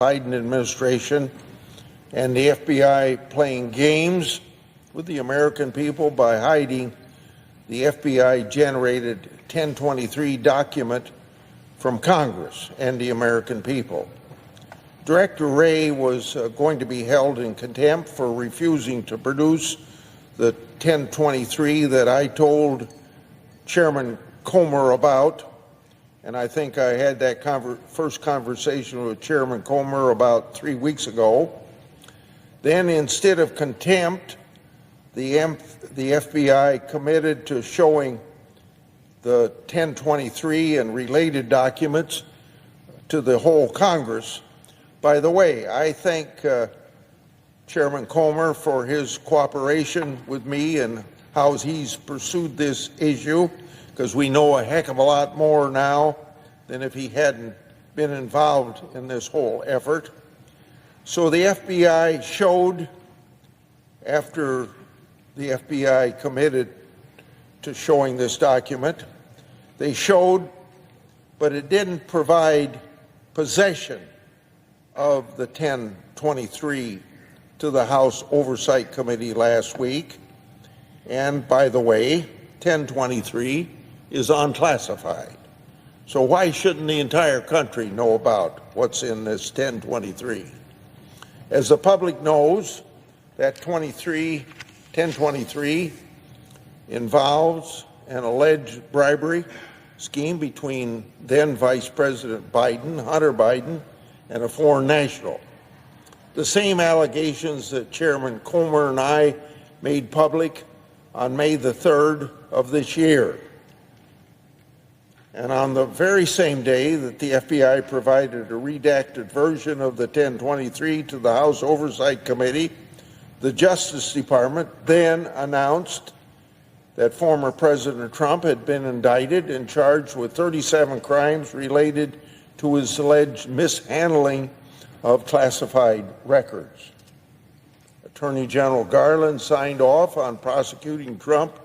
Biden administration and the FBI playing games with the American people by hiding the FBI-generated 1023 document from Congress and the American people. Director Wray was going to be held in contempt for refusing to produce the 1023 that I told Chairman Comer about. And I think I had that first conversation with Chairman Comer about 3 weeks ago. Then, instead of contempt, the FBI committed to showing the 1023 and related documents to the whole Congress. By the way, I thank Chairman Comer for his cooperation with me and how he's pursued this issue, because we know a heck of a lot more now than if he hadn't been involved in this whole effort. So the FBI showed, after the FBI committed to showing this document, they showed, but it didn't provide possession of the 1023 to the House Oversight Committee last week. And by the way, 1023 is unclassified. So why shouldn't the entire country know about what's in this 1023? As the public knows, that 1023 involves an alleged bribery scheme between then Vice President Biden, Hunter Biden, and a foreign national. The same allegations that Chairman Comer and I made public on May the 3rd of this year. And on the very same day that the FBI provided a redacted version of the 1023 to the House Oversight Committee, the Justice Department then announced that former President Trump had been indicted and charged with 37 crimes related to his alleged mishandling of classified records. Attorney General Garland signed off on prosecuting Trump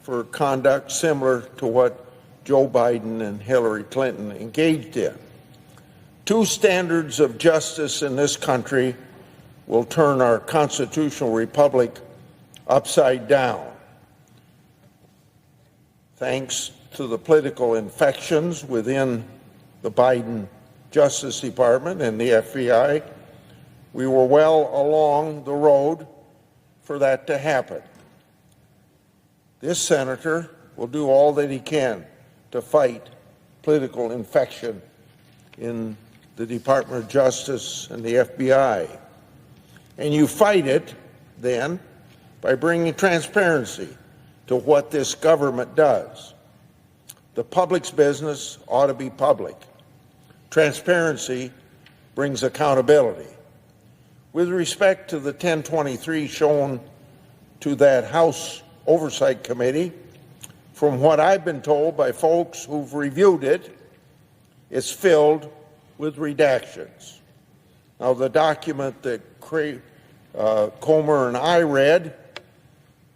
for conduct similar to what Joe Biden and Hillary Clinton engaged in. Two standards of justice in this country will turn our constitutional republic upside down. Thanks to the political infections within the Biden Justice Department and the FBI, we were well along the road for that to happen. This senator will do all that he can to fight political infection in the Department of Justice and the FBI. And you fight it, then, by bringing transparency to what this government does. The public's business ought to be public. Transparency brings accountability. With respect to the 1023 shown to that House Oversight Committee, from what I've been told by folks who've reviewed it, it's filled with redactions. Now, the document that Comer and I read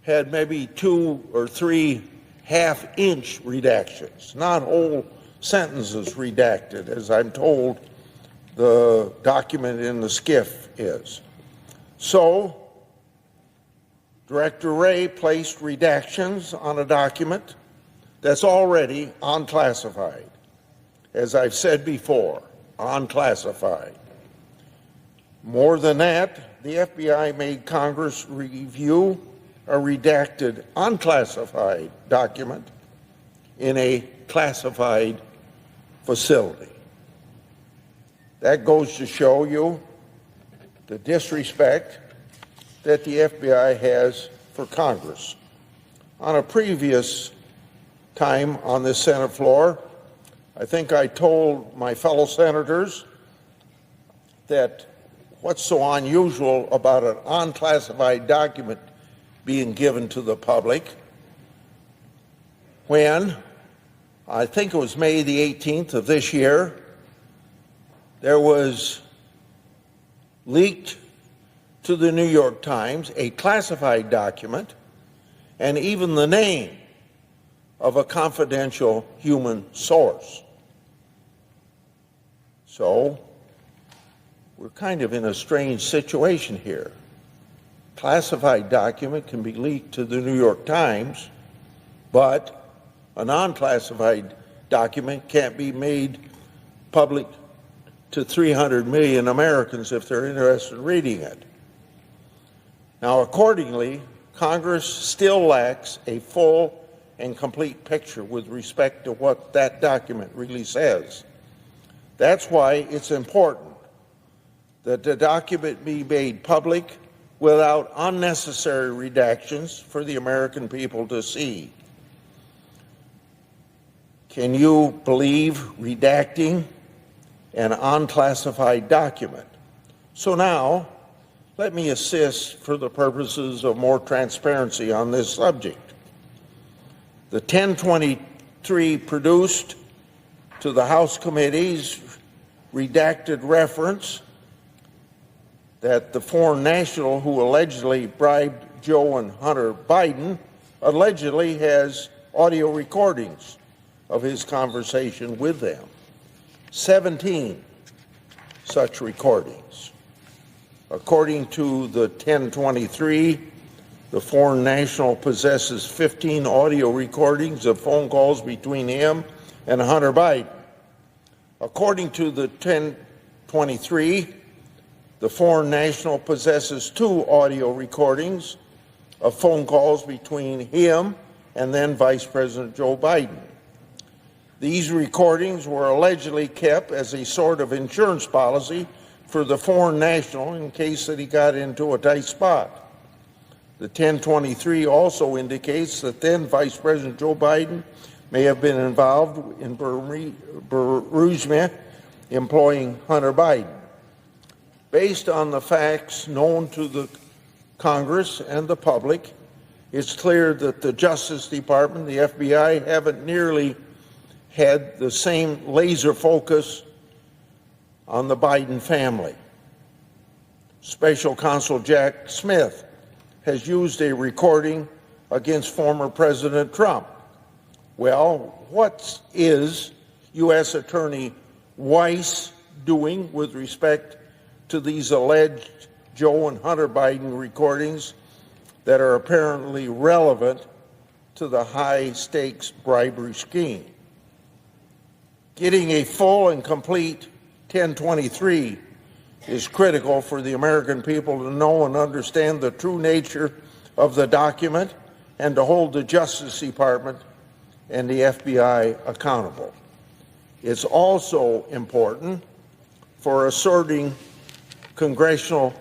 had maybe 2 or 3 half-inch redactions, not whole sentences redacted, as I'm told the document in the SCIF is. So, Director Wray placed redactions on a document that's already unclassified. As I've said before, unclassified. More than that, the FBI made Congress review a redacted, unclassified document in a classified facility. That goes to show you the disrespect that the FBI has for Congress. On a previous time on this Senate floor, I think I told my fellow senators that what's so unusual about an unclassified document being given to the public, when, I think it was May the 18th of this year, there was leaked to the New York Times a classified document and even the name of a confidential human source. So we're kind of in a strange situation here. Classified document can be leaked to the New York Times, but a non-classified document can't be made public to 300 million Americans if they're interested in reading it. Now, accordingly, Congress still lacks a full and complete picture with respect to what that document really says. That's why it's important that the document be made public without unnecessary redactions for the American people to see. Can you believe redacting an unclassified document? So now, let me assist for the purposes of more transparency on this subject. The 1023 produced to the House committees redacted reference that the foreign national who allegedly bribed Joe and Hunter Biden allegedly has audio recordings of his conversation with them. 17 such recordings. According to the 1023, the foreign national possesses 15 audio recordings of phone calls between him and Hunter Biden. According to the 1023, the foreign national possesses 2 audio recordings of phone calls between him and then Vice President Joe Biden. These recordings were allegedly kept as a sort of insurance policy for the foreign national in case that he got into a tight spot. The 1023 also indicates that then Vice President Joe Biden may have been involved in bereavement employing Hunter Biden. Based on the facts known to the Congress and the public, it's clear that the Justice Department, the FBI, haven't nearly had the same laser focus on the Biden family. Special Counsel Jack Smith has used a recording against former President Trump. Well, what is U.S. Attorney Weiss doing with respect to these alleged Joe and Hunter Biden recordings that are apparently relevant to the high-stakes bribery scheme? Getting a full and complete 1023 is critical for the American people to know and understand the true nature of the document and to hold the Justice Department and the FBI accountable. It's also important for asserting constitutional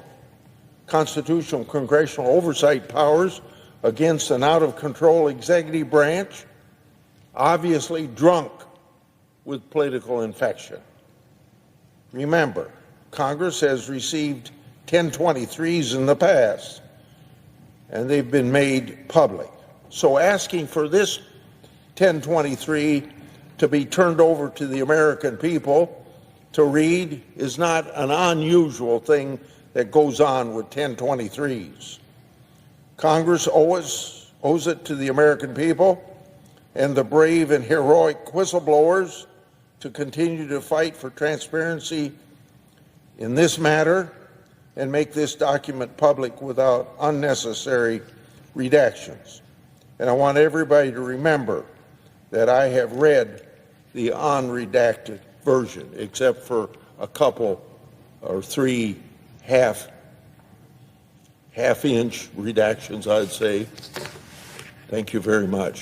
congressional oversight powers against an out-of-control executive branch, obviously drunk with political infection. Remember, Congress has received 1023s in the past, and they've been made public. So asking for this 1023 to be turned over to the American people to read is not an unusual thing that goes on with 1023s. Congress owes it to the American people and the brave and heroic whistleblowers to continue to fight for transparency in this matter and make this document public without unnecessary redactions. And I want everybody to remember that I have read the unredacted version, except for a couple or 3 half-inch redactions, I'd say. Thank you very much.